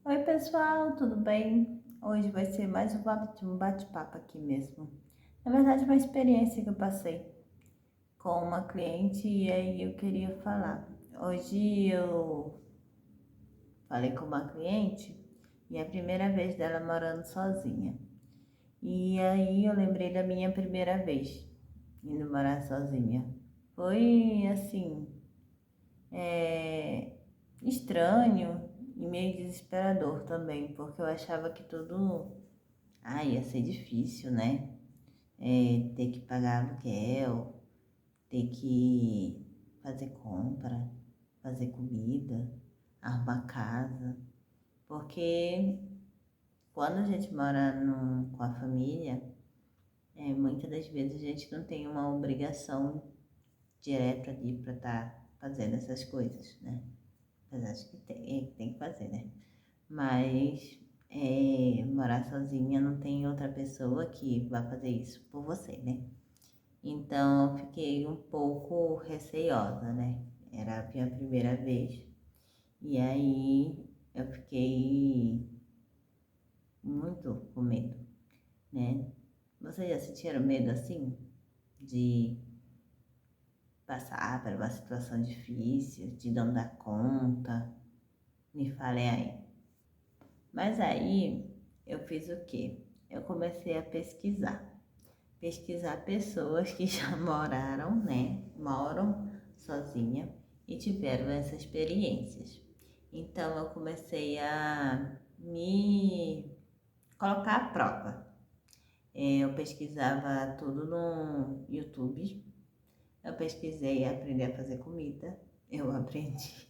Oi pessoal, tudo bem? Hoje vai ser mais um bate-papo aqui mesmo. Na verdade, uma experiência que eu passei com uma cliente e aí eu queria falar. Hoje eu falei com uma cliente e é a primeira vez dela morando sozinha. E aí eu lembrei da minha primeira vez indo morar sozinha. Foi assim, é, estranho e meio desesperador também, porque eu achava que tudo ia ser difícil, né? Ter que pagar aluguel, ter que fazer compra, fazer comida, arrumar casa, porque quando a gente mora com a família, muitas das vezes a gente não tem uma obrigação direta ali para estar fazendo essas coisas, né? Apesar de que tem que fazer, né? Mas morar sozinha não tem outra pessoa que vai fazer isso por você, né? Então eu fiquei um pouco receosa, né? Era a minha primeira vez. E aí eu fiquei muito com medo, né? Vocês já sentiram medo assim? De passar por uma situação difícil, de não dar conta? Me falem aí. Mas aí eu fiz o quê? Eu comecei a pesquisar pessoas que já moraram, né? Moram sozinha e tiveram essas experiências. Então eu comecei a me colocar à prova. Eu pesquisava tudo no YouTube. Eu pesquisei aprender a fazer comida. Eu aprendi.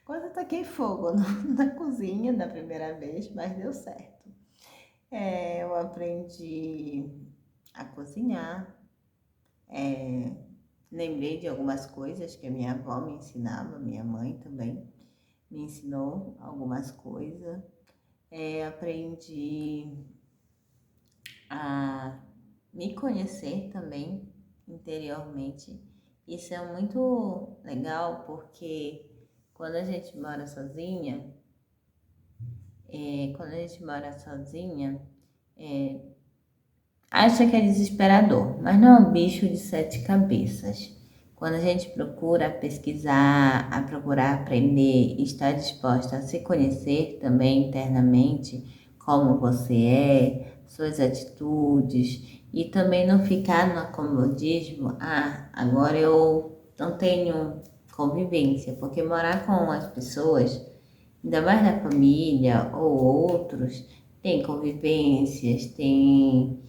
Quase taquei fogo na cozinha da primeira vez, mas deu certo. Eu aprendi a cozinhar, lembrei de algumas coisas que a minha avó me ensinava, minha mãe também me ensinou algumas coisas. Aprendi a me conhecer também interiormente. Isso é muito legal porque quando a gente mora sozinha, quando a gente mora sozinha, é, acha que é desesperador, mas não é um bicho de sete cabeças. Quando a gente procura pesquisar, a procurar aprender, está disposta a se conhecer também internamente, como você é, suas atitudes, e também não ficar no acomodismo, agora eu não tenho convivência, porque morar com as pessoas, ainda mais na família ou outros, tem convivências, tem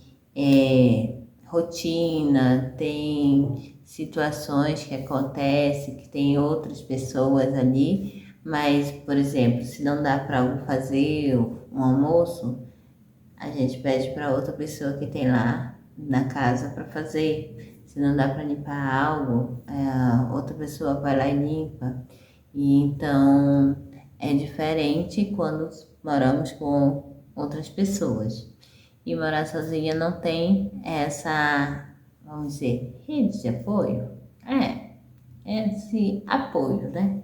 rotina, tem situações que acontecem, que tem outras pessoas ali, mas, por exemplo, se não dá para fazer um almoço, a gente pede para outra pessoa que tem lá na casa para fazer. Se não dá para limpar algo, outra pessoa vai lá e limpa. E então é diferente quando moramos com outras pessoas. E morar sozinha não tem essa, vamos dizer, rede de apoio. Esse apoio, né?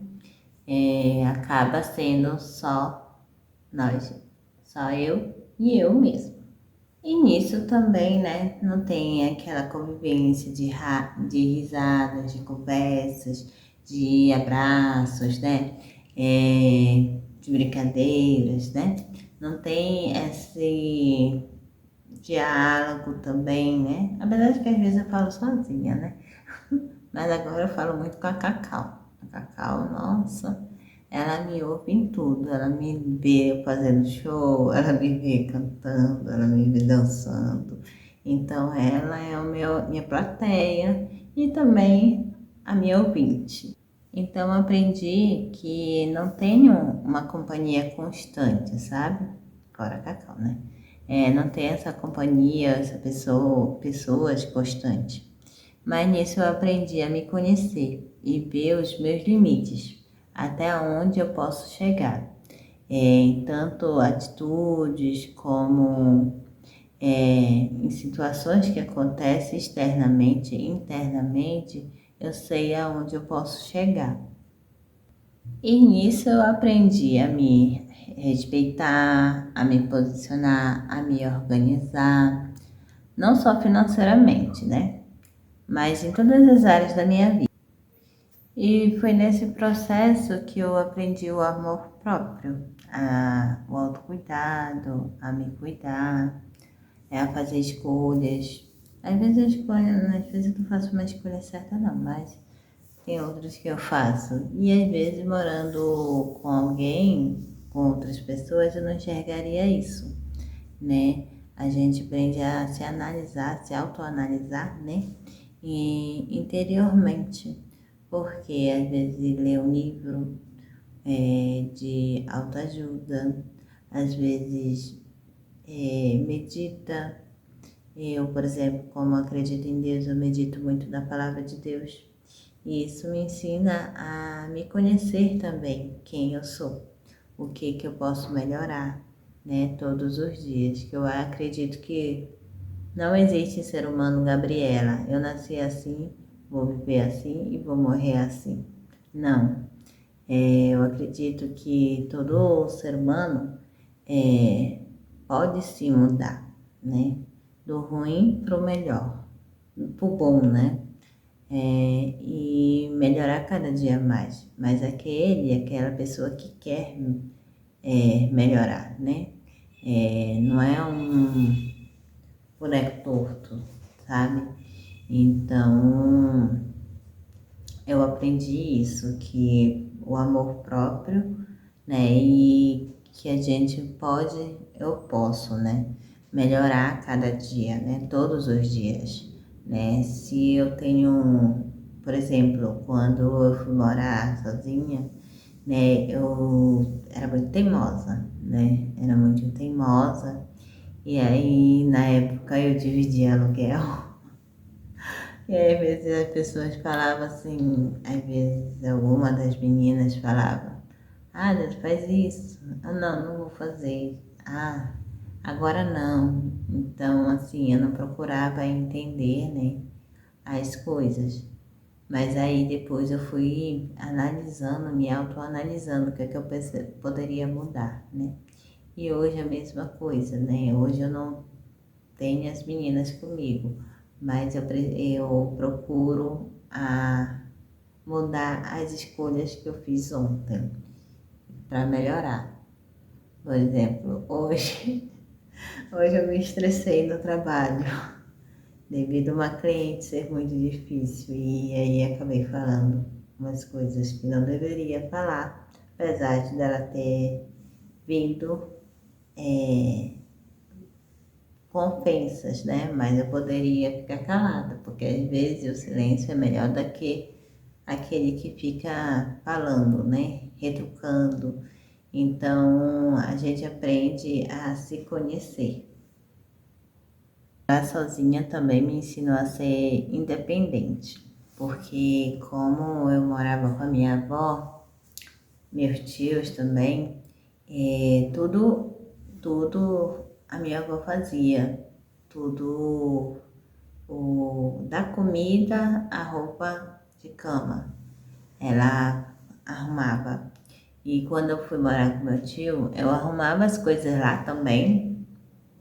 Acaba sendo só nós, só eu e eu mesmo. E nisso também, né, não tem aquela convivência de risadas, de conversas, de abraços, né, de brincadeiras, né? Não tem esse diálogo também, né? A verdade é que às vezes eu falo sozinha, né? Mas agora eu falo muito com a Cacau. A Cacau, nossa, ela me ouve em tudo. Ela me vê fazendo show, ela me vê cantando, ela me vê dançando. Então ela é minha plateia e também a minha ouvinte. Então eu aprendi que não tenho uma companhia constante, sabe? Fora a Cacau, né? Não tem essa companhia, essa pessoas constantes. Mas nisso eu aprendi a me conhecer e ver os meus limites, até onde eu posso chegar. Em tanto atitudes como em situações que acontecem externamente e internamente, eu sei aonde eu posso chegar. E nisso eu aprendi a me respeitar, a me posicionar, a me organizar, não só financeiramente, né? Mas em todas as áreas da minha vida. E foi nesse processo que eu aprendi o amor próprio, o autocuidado, a me cuidar, a fazer escolhas. Às vezes eu não faço uma escolha certa não, mas tem outras que eu faço. E às vezes morando com alguém, com outras pessoas, eu não enxergaria isso, né? A gente aprende a se analisar, se autoanalisar, né? E interiormente, porque às vezes lê um livro de autoajuda, às vezes medita. Eu, por exemplo, como acredito em Deus, eu medito muito na palavra de Deus. E isso me ensina a me conhecer também, quem eu sou, o que eu posso melhorar, né, todos os dias. Que eu acredito que não existe ser humano Gabriela. Eu nasci assim, vou viver assim e vou morrer assim. Não. Eu acredito que todo ser humano pode sim mudar, né? Do ruim para o melhor, para o bom, né? E melhorar cada dia mais. Mas aquela pessoa que quer melhorar, né? Não é um boneco torto, sabe? Então, eu aprendi isso, que o amor próprio, né? E que a gente pode, eu posso, né? Melhorar a cada dia, né? Todos os dias, né? Se eu tenho, por exemplo, quando eu fui morar sozinha, né? Eu era muito teimosa, né? Era muito teimosa. E aí, na época, eu dividia aluguel. E aí, às vezes as pessoas falavam assim, às vezes alguma das meninas falava, ah, Deus, faz isso. Ah, não, não vou fazer. Ah, agora não. Então, assim, eu não procurava entender, né, as coisas. Mas aí depois eu fui analisando, me autoanalisando o que é que eu poderia mudar, né? E hoje é a mesma coisa, né? Hoje eu não tenho as meninas comigo, mas eu procuro mudar as escolhas que eu fiz ontem para melhorar. Por exemplo, hoje eu me estressei no trabalho devido a uma cliente ser muito difícil e aí acabei falando umas coisas que não deveria falar, apesar de dela ter vindo com ofensas, né? Mas eu poderia ficar calada, porque às vezes o silêncio é melhor do que aquele que fica falando, né? Retrucando. Então, a gente aprende a se conhecer. Morar sozinha também me ensinou a ser independente, porque como eu morava com a minha avó, meus tios também, tudo a minha avó fazia, tudo da comida à roupa de cama, ela arrumava. E quando eu fui morar com meu tio, eu arrumava as coisas lá também,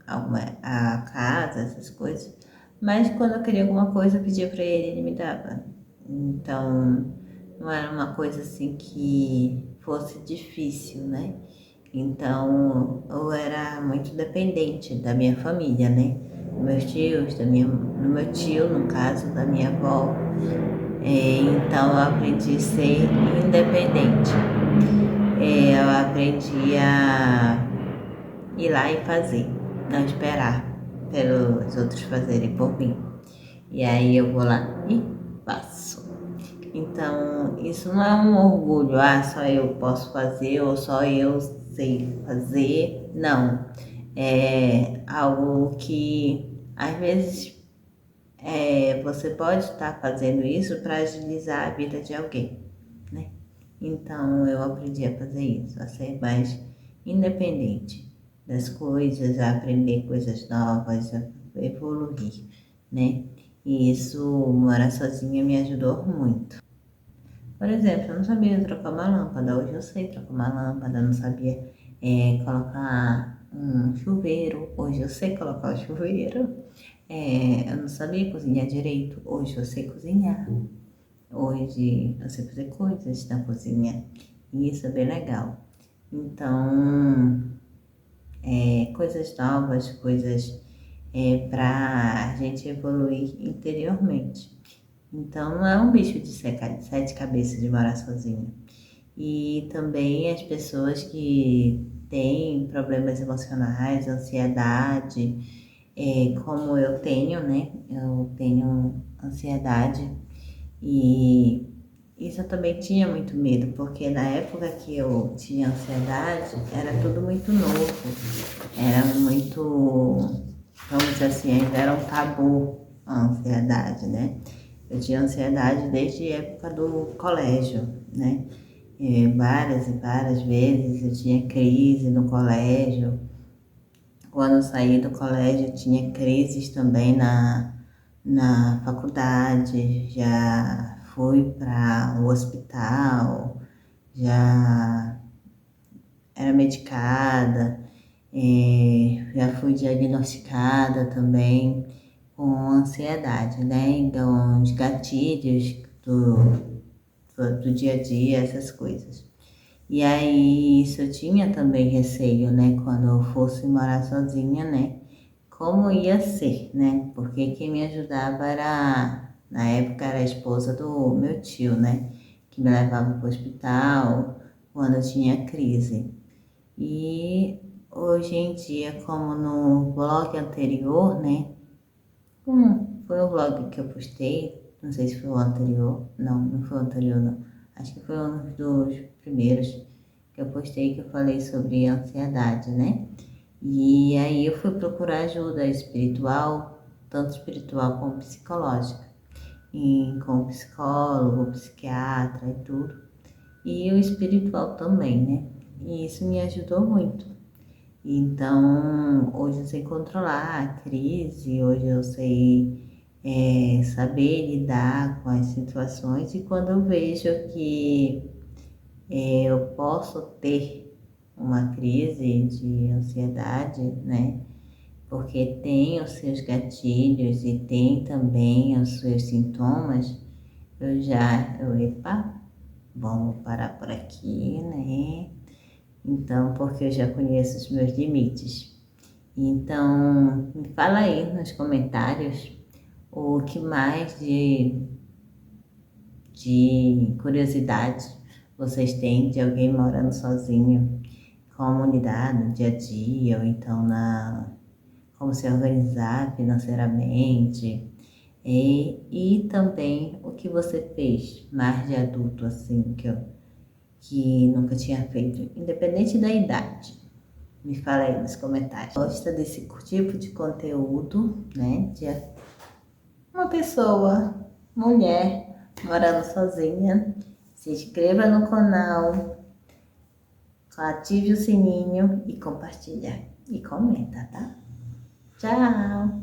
a casa, essas coisas. Mas quando eu queria alguma coisa, eu pedia para ele, ele me dava. Então, não era uma coisa assim que fosse difícil, né? Então, eu era muito dependente da minha família, né? Dos meus tios, do meu tio, no caso, da minha avó. Então, eu aprendi a ser independente. Eu aprendi a ir lá e fazer, não esperar pelos outros fazerem por mim. E aí eu vou lá e faço. Então, isso não é um orgulho, só eu posso fazer ou só eu sei fazer. Não. É algo que às vezes você pode estar fazendo isso para agilizar a vida de alguém, né? Então eu aprendi a fazer isso, a ser mais independente das coisas, a aprender coisas novas, a evoluir, né? E isso, morar sozinha me ajudou muito. Por exemplo, eu não sabia trocar uma lâmpada, hoje eu sei trocar uma lâmpada, não sabia colocar um chuveiro. Hoje eu sei colocar o chuveiro. Eu não sabia cozinhar direito. Hoje eu sei cozinhar. Hoje eu sei fazer coisas na cozinha. E isso é bem legal. Então, coisas novas, coisas para a gente evoluir interiormente. Então, não é um bicho de sete cabeças de morar sozinho. E também as pessoas que têm problemas emocionais, ansiedade, como eu tenho, né? Eu tenho ansiedade e isso eu também tinha muito medo, porque na época que eu tinha ansiedade, era tudo muito novo, era muito, vamos dizer assim, ainda era um tabu a ansiedade, né? Eu tinha ansiedade desde a época do colégio, né? Várias e várias vezes eu tinha crise no colégio. Quando eu saí do colégio, eu tinha crises também na faculdade, já fui para o hospital, já era medicada, já fui diagnosticada também com ansiedade, né? Então, os gatilhos do dia a dia, essas coisas. E aí, isso eu tinha também receio, né? Quando eu fosse morar sozinha, né? Como ia ser, né? Porque quem me ajudava era, na época, era a esposa do meu tio, né? Que me levava para o hospital quando eu tinha crise. E hoje em dia, como no blog anterior, né? Foi o vlog que eu postei, não sei se foi o anterior, não foi o anterior não. Acho que foi um dos primeiros que eu postei que eu falei sobre ansiedade, né? E aí eu fui procurar ajuda espiritual, tanto espiritual como psicológica, com psicólogo, psiquiatra e tudo. E o espiritual também, né? E isso me ajudou muito. Então, hoje eu sei controlar a crise, hoje eu sei saber lidar com as situações, e quando eu vejo que eu posso ter uma crise de ansiedade, né? Porque tem os seus gatilhos e tem também os seus sintomas, epa, vamos parar por aqui, né? Então, porque eu já conheço os meus limites. Então, me fala aí nos comentários o que mais de curiosidade vocês têm de alguém morando sozinho, como lidar no dia a dia, ou então como se organizar financeiramente, e também o que você fez mais de adulto, assim, que nunca tinha feito, independente da idade. Me fala aí nos comentários. Gosta desse tipo de conteúdo, né? De uma pessoa, mulher, morando sozinha. Se inscreva no canal, ative o sininho e compartilha. E comenta, tá? Tchau!